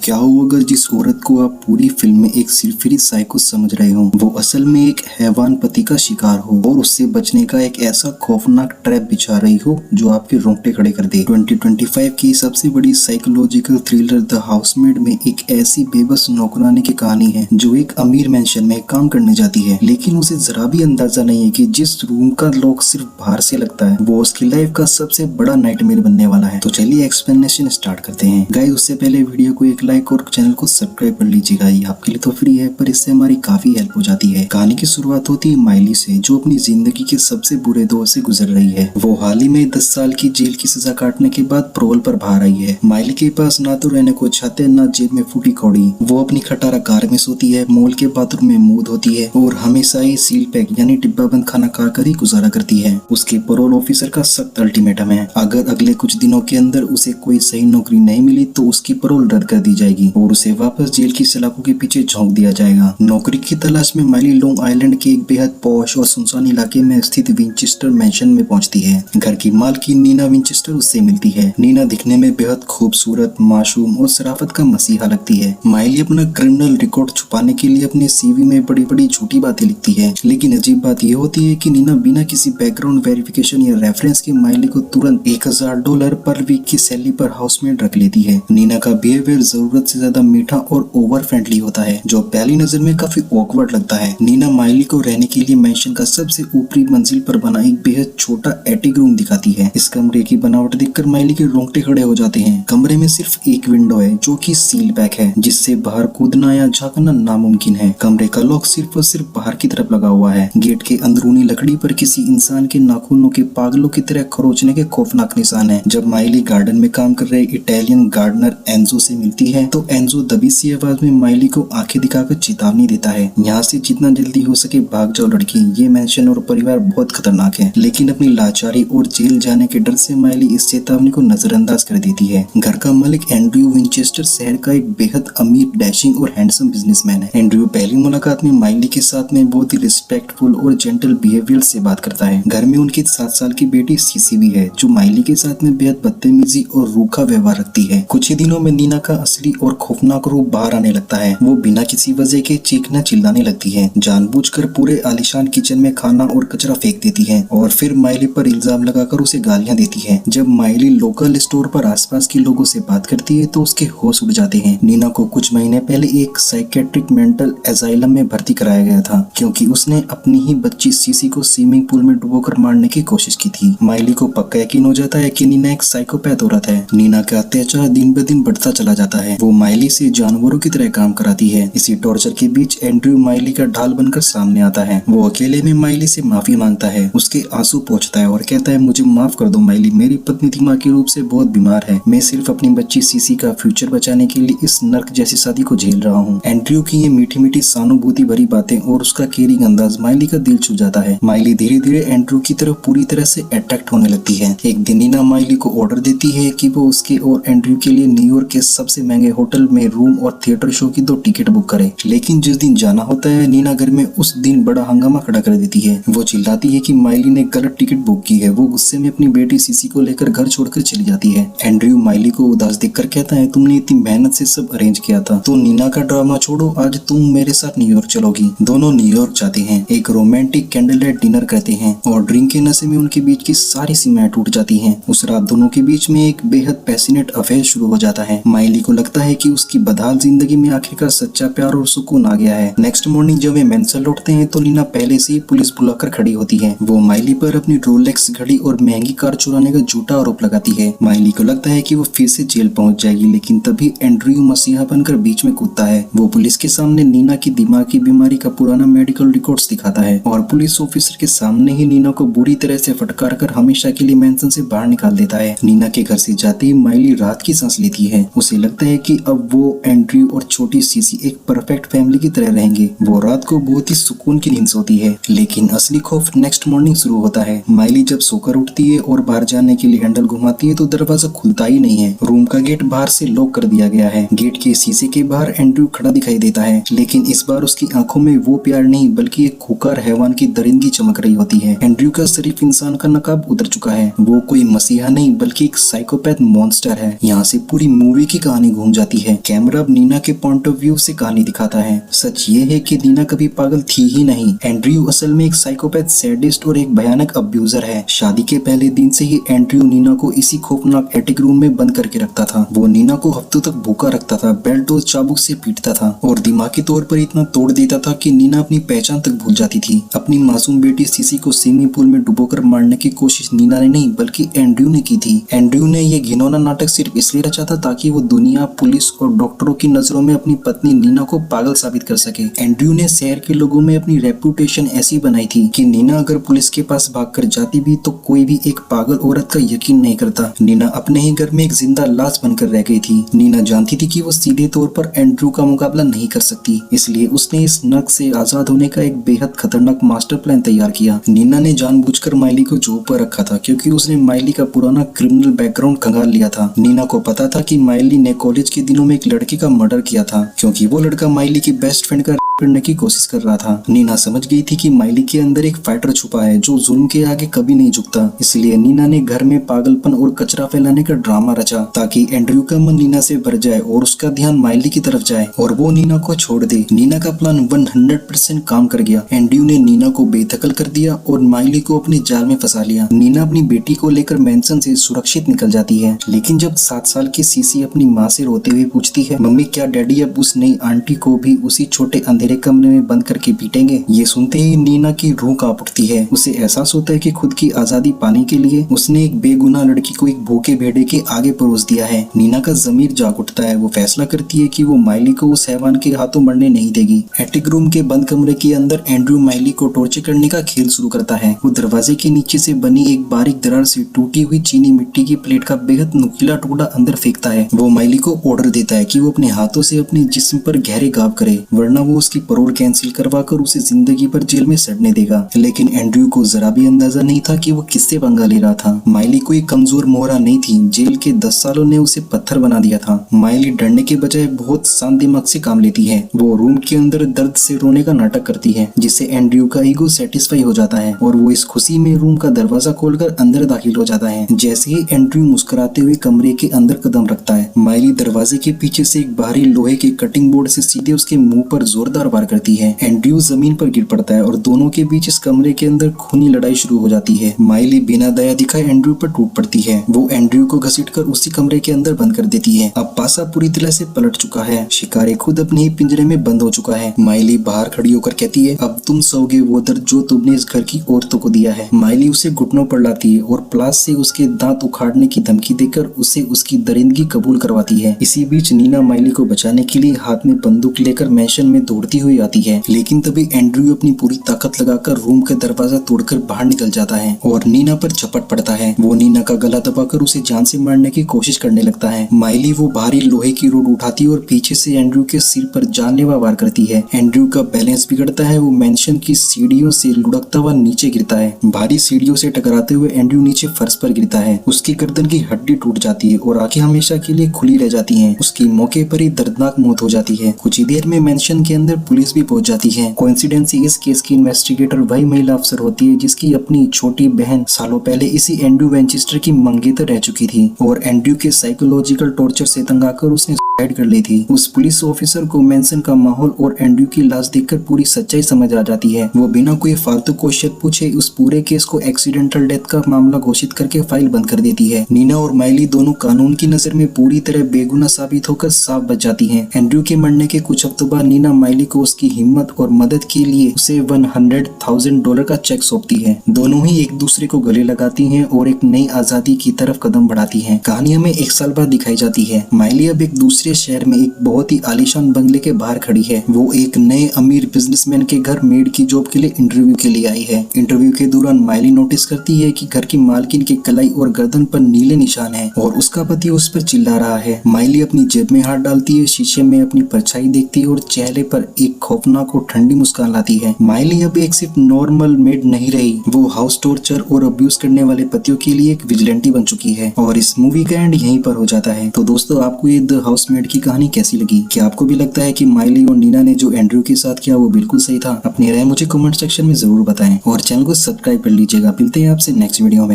क्या हो अगर जिस औरत को आप पूरी फिल्म में एक सिरफिरी साइको समझ रहे हो वो असल में एक हैवान पति का शिकार हो और उससे बचने का एक ऐसा खौफनाक ट्रैप बिछा रही हो जो आपके रोंगटे खड़े कर दे। 2025 की सबसे बड़ी साइकोलॉजिकल थ्रिलर द हाउसमेड में एक ऐसी बेबस नौकरानी की कहानी है जो एक अमीर मेंशन में काम करने जाती है, लेकिन उसे जरा भी अंदाजा नहीं है कि जिस रूम का लॉक सिर्फ बाहर से लगता है वो उसकी लाइफ का सबसे बड़ा नाइटमेयर बनने वाला है। तो चलिए एक्सप्लेनेशन स्टार्ट करते हैं। गाइस उससे पहले वीडियो को एक लाइक और चैनल को सब्सक्राइब कर लीजिएगा, ये आपके लिए तो फ्री है पर इससे हमारी काफी हेल्प हो जाती है। कहानी की शुरुआत होती है माइली से, जो अपनी जिंदगी के सबसे बुरे दौर से गुजर रही है। वो हाल ही में 10 साल की जेल की सजा काटने के बाद पैरोल पर बाहर आई है। माइली के पास ना तो रहने को छत है ना जेब में फूटी कौड़ी। वो अपनी खटारा कार में सोती है, मॉल के बाथरूम में मुंह धोती है और हमेशा ही सील पैक यानी डिब्बा बंद खाना खाकर ही गुजारा करती है। उसके पैरोल ऑफिसर का सख्त अल्टीमेटम है, अगर अगले कुछ दिनों के अंदर उसे कोई सही नौकरी नहीं मिली तो उसकी पैरोल रद्द कर दी जाएगी और उसे वापस जेल की सलाखों के पीछे झोंक दिया जाएगा। नौकरी की तलाश में माइली लॉन्ग आइलैंड के एक बेहद पॉश और सुनसान इलाके में स्थित विंचेस्टर मैंशन में पहुंचती है। घर की मालकिन नीना विंचेस्टर उससे मिलती है। नीना दिखने में बेहद खूबसूरत, मासूम और शराफत का मसीहा लगती है। माइली अपना क्रिमिनल रिकॉर्ड छुपाने के लिए अपने सीवी में बड़ी बड़ी झूठी बातें लिखती है, लेकिन अजीब बात यह होती है कि नीना बिना किसी बैकग्राउंड वेरिफिकेशन या रेफरेंस के माइली को तुरंत $1000 पर वीक की सैलरी पर हाउसमेड रख लेती है। नीना का बिहेवियर जरूरत से ज्यादा मीठा और ओवर फ्रेंडली होता है, जो पहली नजर में काफी ऑकवर्ड लगता है। नीना माइली को रहने के लिए मैंशन का सबसे ऊपरी मंजिल पर बना एक बेहद छोटा एटिक रूम दिखाती है। इस कमरे की बनावट देखकर माइली के रोंगटे खड़े हो जाते हैं। कमरे में सिर्फ एक विंडो है जो कि सील पैक है, जिससे बाहर कूदना या झांकना नामुमकिन है। कमरे का लॉक सिर्फ और सिर्फ बाहर की तरफ लगा हुआ है। गेट के अंदरूनी लकड़ी पर किसी इंसान के नाखूनों के पागलों की तरह खरोचने के खौफनाक निशान है। जब माइली गार्डन में काम कर रहे इटालियन गार्डनर एंजो से मिलती है तो एंजो दबी सी आवाज में माइली को आंखें दिखाकर चेतावनी देता है, यहाँ से जितना जल्दी हो सके भाग जाओ लड़की, ये मेंशन और परिवार बहुत खतरनाक है। लेकिन अपनी लाचारी और जेल जाने के डर से माइली इस चेतावनी को नजरअंदाज कर देती है। घर का मालिक एंड्रयू विंचेस्टर शहर का एक बेहद अमीर, डैशिंग और हैंडसम बिजनेसमैन है। एंड्रयू पहली मुलाकात में माइली के साथ में बहुत ही रिस्पेक्टफुल और जेंटल बिहेवियर से बात करता है। घर में उनकी 7 साल की बेटी सीसी भी है, जो माइली के साथ में बेहद बदतमीजी और रूखा व्यवहार रखती है। कुछ ही दिनों में नीना का असली और खौफनाक रूप बाहर आने लगता है। वो बिना किसी वजह के चीखना चिल्लाने लगती है, जानबूझकर पूरे आलीशान किचन में खाना और कचरा फेंक देती है और फिर माइली पर इल्जाम लगाकर उसे गालियां देती है। जब माइली लोकल स्टोर पर आसपास के लोगों से बात करती है तो उसके होश उड़ जाते हैं। नीना को कुछ महीने पहले एक साइकेट्रिक मेंटल एजाइलम में भर्ती कराया गया था, क्योंकि उसने अपनी ही बच्ची सीसी को स्विमिंग पूल में डुबोकर मारने की कोशिश की थी। माइली को पक्का यकीन हो जाता है कि नीना एक साइकोपैथ औरत है। नीना का अत्याचार दिन ब दिन बढ़ता चला जाता है। वो माइली से जानवरों की तरह काम कराती है। इसी टॉर्चर के बीच एंड्रयू माइली का ढाल बनकर सामने आता है। वो अकेले में माइली से माफी मांगता है, उसके आंसू पोंछता है और कहता है, मुझे माफ कर दो माइली, मेरी पत्नी दिमागी रूप से बहुत बीमार है। मैं सिर्फ अपनी बच्ची सीसी का फ्यूचर बचाने के लिए इस नर्क जैसी शादी को झेल रहा हूँ। एंड्रयू की ये मीठी मीठी सहानुभूति भरी बातें और उसका केयरिंग अंदाज माइली का दिल छू जाता है। माइली धीरे धीरे एंड्रयू की तरफ पूरी तरह से अट्रैक्ट होने लगती है। एक दिन नीना माइली को ऑर्डर देती है कि वो उसके और एंड्रयू के लिए न्यूयॉर्क के सबसे महंगे होटल में रूम और थिएटर शो की 2 टिकट बुक करे। लेकिन जिस दिन जाना होता है नीना घर में उस दिन बड़ा हंगामा खड़ा कर देती है। वो चिल्लाती है कि माइली ने गलत टिकट बुक की है। वो गुस्से में अपनी बेटी सीसी को लेकर घर छोड़कर चली जाती है। एंड्रयू माइली को उदास देखकर कहता है, तुमने इतनी मेहनत से सब अरेंज किया था, तो नीना का ड्रामा छोड़ो, आज तुम मेरे साथ न्यूयॉर्क चलोगी। दोनों न्यूयॉर्क जाते हैं, एक रोमांटिक कैंडल लाइट डिनर करते हैं और ड्रिंक के नशे में उनके बीच की सारी सीमाएं टूट जाती हैं। उस रात दोनों के बीच में एक बेहद पैशनेट अफेयर शुरू हो जाता है। माइली को लगता है कि उसकी बदहाल जिंदगी में आखिरकार सच्चा प्यार और सुकून आ गया है। नेक्स्ट मॉर्निंग जब वे मेंशन लौटते हैं तो नीना पहले से ही पुलिस बुलाकर खड़ी होती है। वो माइली पर अपनी रोलेक्स घड़ी और महंगी कार चुराने का झूठा आरोप लगाती है। माइली को लगता है कि वो फिर से जेल पहुंच जाएगी, लेकिन तभी एंड्रयू मसीहा बनकर बीच में कूदता है। वो पुलिस के सामने नीना की दिमाग की बीमारी का पुराना मेडिकल रिकॉर्ड्स दिखाता है और पुलिस ऑफिसर के सामने ही नीना को बुरी तरह से फटकार कर हमेशा के लिए मेंशन से बाहर निकाल देता है। नीना के घर से जाते ही माइली राहत की सांस लेती है। उसे लगता है कि अब वो, एंड्रयू और छोटी सीसी एक परफेक्ट फैमिली की तरह रहेंगे। वो रात को बहुत ही सुकून की नींद सोती है, लेकिन असली खौफ नेक्स्ट मॉर्निंग शुरू होता है। माइली जब सोकर उठती है और बाहर जाने के लिए हैंडल घुमाती है तो दरवाजा खुलता ही नहीं है। रूम का गेट बाहर से लॉक कर दिया गया है। गेट के शीशे के बाहर एंड्रयू खड़ा दिखाई देता है, लेकिन इस बार उसकी आंखों में वो प्यार नहीं बल्कि एक खूंखार हैवान की दरिंदगी चमक रही होती है। एंड्रयू का शरीफ इंसान का नकाब उतर चुका है। वो कोई मसीहा नहीं बल्कि एक साइकोपैथ मॉन्स्टर है। यहाँ से पूरी मूवी की कहानी घूम जाती है। कैमरा अब नीना के पॉइंट ऑफ व्यू से कहानी दिखाता है। सच ये है कि नीना कभी पागल थी ही नहीं। एंड्रयू असल में एक साइकोपैथ, सैडिस्ट और एक भयानक अब्यूजर है। शादी के पहले दिन से ही एंड्रयू नीना को इसी खौफनाक एटिक रूम में बंद करके रखता था। वो नीना को हफ्तों तक भूखा रखता था, बेल्ट और चाबुक से पीटता था और दिमागी तौर पर इतना तोड़ देता था कि नीना अपनी पहचान तक भूल जाती थी। अपनी मासूम बेटी सीसी को स्विमिंग पूल में डुबोकर मारने की कोशिश नीना ने नहीं बल्कि एंड्रयू ने की थी। एंड्रयू ने यह घिनौना नाटक सिर्फ इसलिए रचा था ताकि वो दुनिया, पुलिस और डॉक्टरों की नजरों में अपनी पत्नी नीना को पागल साबित कर सके। एंड्रयू ने शहर के लोगों में अपनी रेपुटेशन ऐसी बनाई थी कि नीना अगर पुलिस के पास भागकर जाती भी तो कोई भी एक पागल औरत का यकीन नहीं करता। नीना अपने ही घर में एक जिंदा लाश बनकर रह गई थी। नीना जानती थी कि वो सीधे तौर पर एंड्रयू का मुकाबला नहीं कर सकती, इसलिए उसने इस नग से आजाद होने का एक बेहद खतरनाक मास्टर प्लान तैयार किया। नीना ने जानबूझकर माइली को जॉब पर रखा था क्योंकि उसने माइली का पुराना क्रिमिनल बैकग्राउंड खंगाल लिया था। नीना को पता था कि माइली ने कॉलेज के दिनों में एक लड़के का मर्डर किया था क्योंकि वो लड़का माइली की बेस्ट फ्रेंड का करने की कोशिश कर रहा था। नीना समझ गई थी कि माइली के अंदर एक फाइटर छुपा है जो जुल्म के आगे कभी नहीं झुकता। इसलिए नीना ने घर में पागलपन और कचरा फैलाने का ड्रामा रचा ताकि एंड्रयू का मन नीना से भर जाए और उसका ध्यान माइली की तरफ जाए और वो नीना को छोड़ दे। नीना का प्लान 100% काम कर गया। एंड्रयू ने नीना को बेदखल कर दिया और माइली को अपने जाल में फंसा लिया। नीना अपनी बेटी को लेकर मैंसन से सुरक्षित निकल जाती है, लेकिन जब 7 साल की सीसी अपनी माँ से रोते हुए पूछती है, मम्मी क्या डैडी अब उस नई आंटी को भी उसी छोटे अंधेरे कमरे में बंद करके पीटेंगे? ये सुनते ही नीना की रूह कांप उठती है। उसे एहसास होता है कि खुद की आजादी पाने के लिए उसने एक बेगुनाह लड़की को एक भूखे भेड़े के आगे परोस दिया है। नीना का जमीर जाग उठता है। वो फैसला करती है कि वो माइली को उस हैवान के हाथों मरने नहीं देगी। एटिक रूम के बंद कमरे के अंदर एंड्रयू माइली को टॉर्चर करने का खेल शुरू करता है। वो दरवाजे के नीचे से बनी एक बारीक दरार से टूटी हुई चीनी मिट्टी की प्लेट का बेहद नुकीला टुकड़ा अंदर फेंकता है। वो माइली को ऑर्डर देता है कि वो अपने हाथों से अपने जिस्म पर गहरे घाव करे, वरना वो उसकी परोल कैंसिल करवाकर उसे जिंदगी भर जेल में सड़ने देगा। लेकिन एंड्रयू को जरा भी अंदाजा नहीं था कि वो किससे पंगा ले रहा था। माइली कोई कमजोर मोहरा नहीं थी। जेल के 10 सालों ने उसे पत्थर बना दिया था। माइली डरने के बजाय बहुत शांत दिमाग से काम लेती है। वो रूम के अंदर दर्द से रोने का नाटक करती है, जिससे एंड्रयू का ईगो सेटिस्फाई हो जाता है और वो इस खुशी में रूम का दरवाजा खोलकर अंदर दाखिल हो जाता है। जैसे ही एंड्रयू मुस्कुराते हुए कमरे के अंदर कदम रखता है, माइली दरवाजे के पीछे से एक भारी लोहे के कटिंग बोर्ड से सीधे उसके मुंह पर जोरदार वार करती है। एंड्रयू जमीन पर गिर पड़ता है और दोनों के बीच इस कमरे के अंदर खूनी लड़ाई शुरू हो जाती है। माइली बिना दया दिखाए एंड्रयू पर टूट पड़ती है। वो एंड्रयू को घसीटकर उसी कमरे के अंदर बंद कर देती है। अब पासा पूरी तरह से पलट चुका है। शिकारी खुद अपने ही पिंजरे में बंद हो चुका है। माइली बाहर खड़ी होकर कहती है, अब तुम सोओगे वो दर्द जो तुमने इस घर की औरतों को दिया है। माइली उसे घुटनों पर लाती है और प्लास से उसके दांत उखाड़ने की धमकी देकर उसे उसकी दरिंदगी कबूल करवाती है। इसी बीच नीना माइली को बचाने के लिए हाथ में बंदूक लेकर मैंशन में दौड़ती हुई आती है, लेकिन तभी एंड्रयू अपनी पूरी ताकत लगाकर रूम का दरवाजा तोड़कर बाहर निकल जाता है और नीना पर झपट पड़ता है। वो नीना का गला दबाकर उसे जान से मारने की कोशिश करने लगता है। माइली वो भारी लोहे की रोड उठाती है और पीछे से एंड्रयू के सिर पर जानलेवा वार करती है। एंड्रयू का बैलेंस बिगड़ता है। वो मैंशन की सीढ़ियों से लुढ़कता हुआ नीचे गिरता है। भारी सीढ़ियों से टकराते हुए एंड्रयू नीचे फर्श पर गिरता है। उसकी गर्दन की हड्डी टूट जाती है और आंखें हमेशा के लिए खुली रह जाती हैं। उसकी मौके पर ही दर्दनाक मौत हो जाती है। कुछ ही देर में मैंशन के अंदर पुलिस भी पहुंच जाती है। कोइंसिडेंस इस केस की इन्वेस्टिगेटर वही महिला अफसर होती है जिसकी अपनी छोटी बहन सालों पहले इसी एंड्रयू वेंचेस्टर की मंगेतर रह चुकी थी और एंड्रयू के साइकोलॉजिकल टॉर्चर से तंग आकर उसने सुसाइड कर ली थी। उस पुलिस ऑफिसर को मैंसन का माहौल और एंड्रयू की लाश देखकर पूरी सच्चाई समझ आ जाती है। वो बिना कोई फालतू क्वेश्चन पूछे उस पूरे केस को एक्सीडेंटल डेथ का मामला घोषित करके फाइल बंद कर देती है। नीना और माइली दोनों कानून की नजर में पूरी तरह बेगुनाह साबित होकर साफ बच जाती हैं। एंड्रयू के मरने के कुछ हफ्तों बाद नीना माइली को उसकी हिम्मत और मदद के लिए उसे $100,000 का चेक सौंपती है। दोनों ही एक दूसरे को गले लगाती हैं और एक नई आजादी की तरफ कदम बढ़ाती हैं। कहानी हमें 1 साल बाद दिखाई जाती है। माइली अब एक दूसरे शहर में एक बहुत ही आलीशान बंगले के बाहर खड़ी है। वो एक नए अमीर बिजनेसमैन के घर मेड की जॉब के लिए इंटरव्यू के लिए आई है। इंटरव्यू के दौरान माइली नोटिस करती है कि घर की मालकिन के कलाई और गर्दन पर नीले निशान हैं और उसका पति उस पर चिल्ला रहा है। माइली अपनी जेब में हाथ डालती है, शीशे में अपनी परछाई देखती है और चेहरे पर एक खौफनाक और ठंडी मुस्कान लाती है। माइली अब एक सिर्फ नॉर्मल मेड नहीं रही, वो हाउस टॉर्चर और अब्यूज करने वाले पतियों के लिए एक विजिलेंटी बन चुकी है। और इस मूवी का एंड यहीं पर हो जाता है। तो दोस्तों, आपको ये द हाउसमेड की कहानी कैसी लगी? क्या आपको भी लगता है कि माइली और नीना ने जो एंड्रयू के साथ किया वो बिल्कुल सही था? अपनी राय मुझे कमेंट सेक्शन में जरूर बताएं और चैनल को सब्सक्राइब कर लीजिएगा। मिलते हैं आपसे नेक्स्ट वीडियो में।